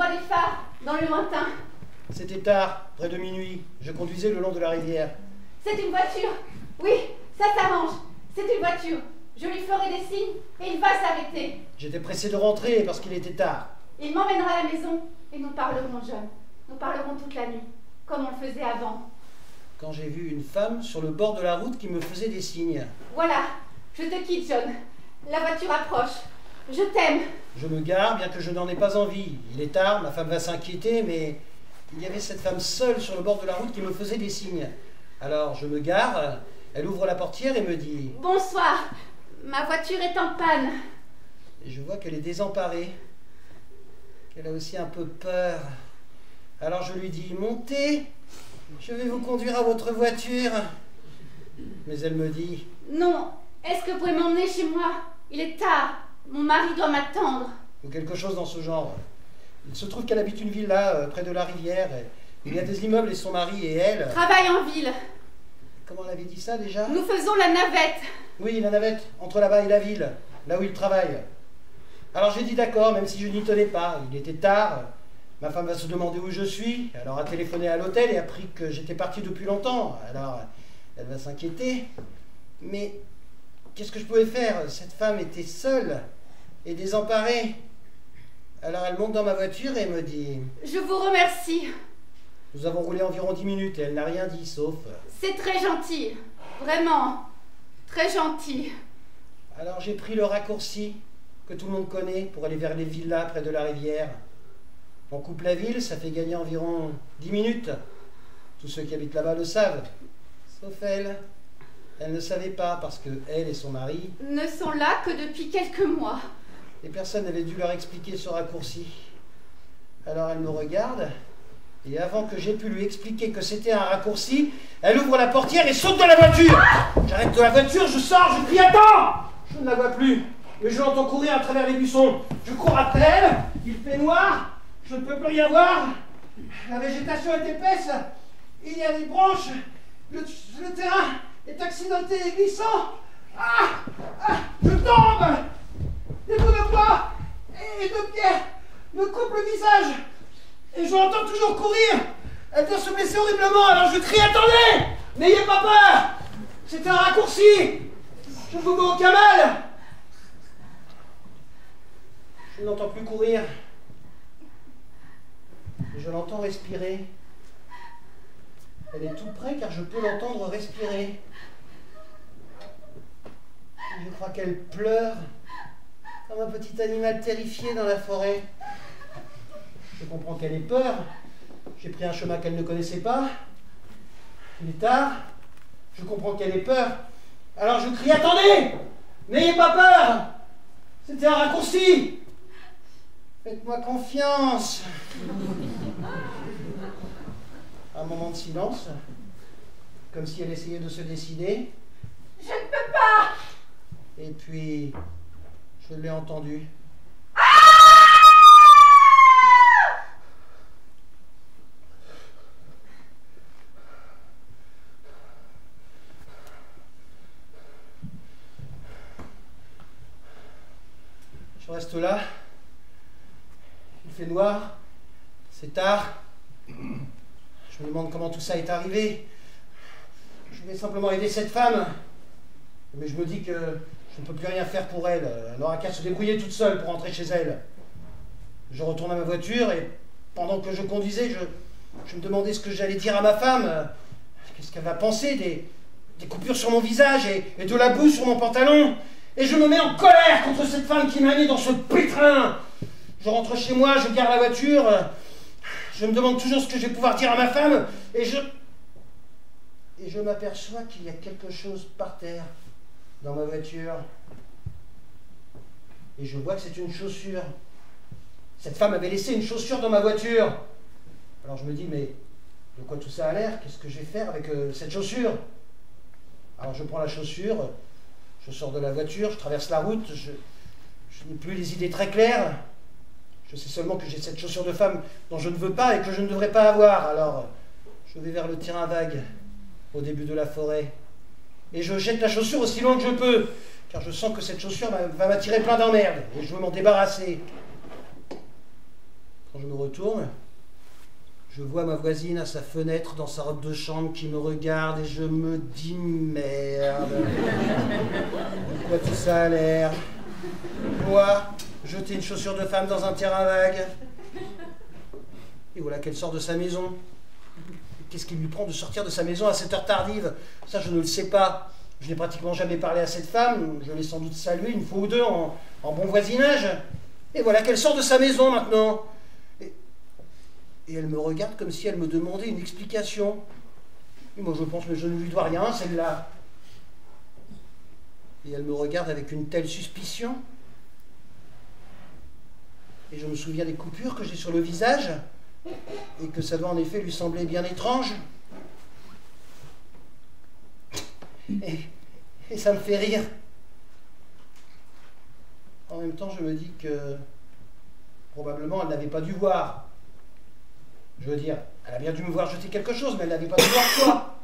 vois des phares dans le lointain. C'était tard, près de minuit. Je conduisais le long de la rivière. C'est une voiture. Oui, ça s'arrange. C'est une voiture. Je lui ferai des signes et il va s'arrêter. J'étais pressé de rentrer parce qu'il était tard. Il m'emmènera à la maison et nous parlerons, John. Nous parlerons toute la nuit, comme on le faisait avant. Quand j'ai vu une femme sur le bord de la route qui me faisait des signes. Voilà, je te quitte, John. La voiture approche. Je t'aime. Je me gare, bien que je n'en ai pas envie. Il est tard, ma femme va s'inquiéter, mais il y avait cette femme seule sur le bord de la route qui me faisait des signes. Alors je me gare, elle ouvre la portière et me dit « Bonsoir, ma voiture est en panne. » Et je vois qu'elle est désemparée, qu'elle a aussi un peu peur. Alors je lui dis « Montez, je vais vous conduire à votre voiture. » Mais elle me dit « Non, est-ce que vous pouvez m'emmener chez moi? Il est tard, mon mari doit m'attendre. » ou quelque chose dans ce genre. Il se trouve qu'elle habite une villa près de la rivière. Il y a des immeubles et son mari et elle... Travaille en ville. Comment on avait dit ça déjà? Nous faisons la navette. Oui, la navette, entre là-bas et la ville, là où il travaille. Alors j'ai dit d'accord, même si je n'y tenais pas. Il était tard, ma femme va se demander où je suis. Alors a téléphoné à l'hôtel et a appris que j'étais parti depuis longtemps. Alors elle va s'inquiéter. Mais qu'est-ce que je pouvais faire? Cette femme était seule et désemparée. Alors elle monte dans ma voiture et me dit « Je vous remercie. » Nous avons roulé environ 10 minutes et elle n'a rien dit, sauf... C'est très gentil, vraiment, très gentil. Alors j'ai pris le raccourci que tout le monde connaît pour aller vers les villas près de la rivière. On coupe la ville, ça fait gagner environ 10 minutes. Tous ceux qui habitent là-bas le savent, sauf elle. Elle ne savait pas parce que elle et son mari... ne sont là que depuis quelques mois. Et personne n'avait dû leur expliquer ce raccourci. Alors elle me regarde, et avant que j'aie pu lui expliquer que c'était un raccourci, elle ouvre la portière et saute de la voiture. J'arrête de la voiture, je sors, je crie « Attends !» Je ne la vois plus, mais je l'entends courir à travers les buissons. Je cours après elle, il fait noir, je ne peux plus rien voir. La végétation est épaisse, il y a des branches, le terrain est accidenté et glissant. Je tombe. Des bouts de bois et de pierre me coupent le visage. Et je l'entends toujours courir. Elle doit se blesser horriblement, alors je crie « Attendez! N'ayez pas peur! C'est un raccourci! Je ne vous veux aucun mal! » Je ne l'entends plus courir. Et je l'entends respirer. Elle est tout près car je peux l'entendre respirer. Et je crois qu'elle pleure comme un petit animal terrifié dans la forêt. Je comprends qu'elle ait peur. J'ai pris un chemin qu'elle ne connaissait pas. Il est tard. Je comprends qu'elle ait peur. Alors je crie « Attendez! N'ayez pas peur! C'était un raccourci! Faites-moi confiance! » Un moment de silence, comme si elle essayait de se décider. « Je ne peux pas! » Et puis, je l'ai entendu. Je reste là. Il fait noir. C'est tard. Je me demande comment tout ça est arrivé. Je voulais simplement aider cette femme. Mais je me dis que je ne peux plus rien faire pour elle. Elle n'aura qu'à se débrouiller toute seule pour rentrer chez elle. Je retourne à ma voiture et pendant que je conduisais, je me demandais ce que j'allais dire à ma femme. Qu'est-ce qu'elle va penser des coupures sur mon visage et de la boue sur mon pantalon. Et je me mets en colère contre cette femme qui m'a mis dans ce pétrin. Je rentre chez moi, je gare la voiture. Je me demande toujours ce que je vais pouvoir dire à ma femme. Et je m'aperçois qu'il y a quelque chose par terre dans ma voiture. Et je vois que c'est une chaussure. Cette femme avait laissé une chaussure dans ma voiture. Alors je me dis, mais de quoi tout ça a l'air? Qu'est-ce que je vais faire avec cette chaussure? Alors je prends la chaussure, je sors de la voiture, je traverse la route, je n'ai plus les idées très claires. Je sais seulement que j'ai cette chaussure de femme dont je ne veux pas et que je ne devrais pas avoir. Alors je vais vers le terrain vague, au début de la forêt. Et je jette la chaussure aussi loin que je peux, car je sens que cette chaussure va m'attirer plein d'emmerdes, et je veux m'en débarrasser. Quand je me retourne, je vois ma voisine à sa fenêtre dans sa robe de chambre qui me regarde et je me dis merde. De quoi tout ça a l'air? Moi, jeter une chaussure de femme dans un terrain vague. Et voilà qu'elle sort de sa maison. Qu'est-ce qui lui prend de sortir de sa maison à cette heure tardive? Ça, je ne le sais pas. Je n'ai pratiquement jamais parlé à cette femme. Je l'ai sans doute saluée une fois ou deux en bon voisinage. Et voilà qu'elle sort de sa maison maintenant. Et elle me regarde comme si elle me demandait une explication. Et moi je pense que je ne lui dois rien, celle-là. Et elle me regarde avec une telle suspicion. Et je me souviens des coupures que j'ai sur le visage. Et que ça doit en effet lui sembler bien étrange. Et ça me fait rire. En même temps, je me dis que probablement elle n'avait pas dû voir. Je veux dire, elle a bien dû me voir jeter quelque chose, mais elle n'avait pas dû voir quoi.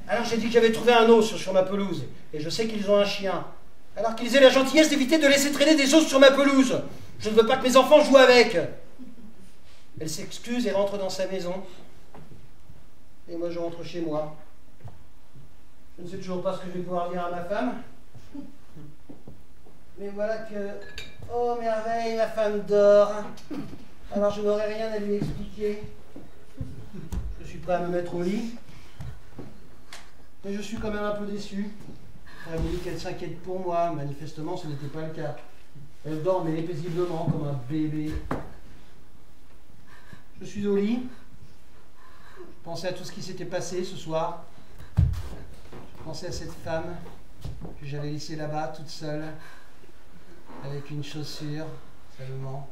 Alors j'ai dit que j'avais trouvé un os sur ma pelouse, et je sais qu'ils ont un chien. Alors qu'ils aient la gentillesse d'éviter de laisser traîner des os sur ma pelouse. Je ne veux pas que mes enfants jouent avec. Elle s'excuse et rentre dans sa maison. Et moi je rentre chez moi. Je ne sais toujours pas ce que je vais pouvoir dire à ma femme. Mais voilà que... Oh merveille, ma femme dort. Alors je n'aurai rien à lui expliquer. Je suis prêt à me mettre au lit. Mais je suis quand même un peu déçu. Elle me dit qu'elle s'inquiète pour moi. Manifestement, ce n'était pas le cas. Elle dormait paisiblement comme un bébé. Je suis au lit. Je pensais à tout ce qui s'était passé ce soir. Je pensais à cette femme que j'avais laissée là-bas toute seule, avec une chaussure seulement.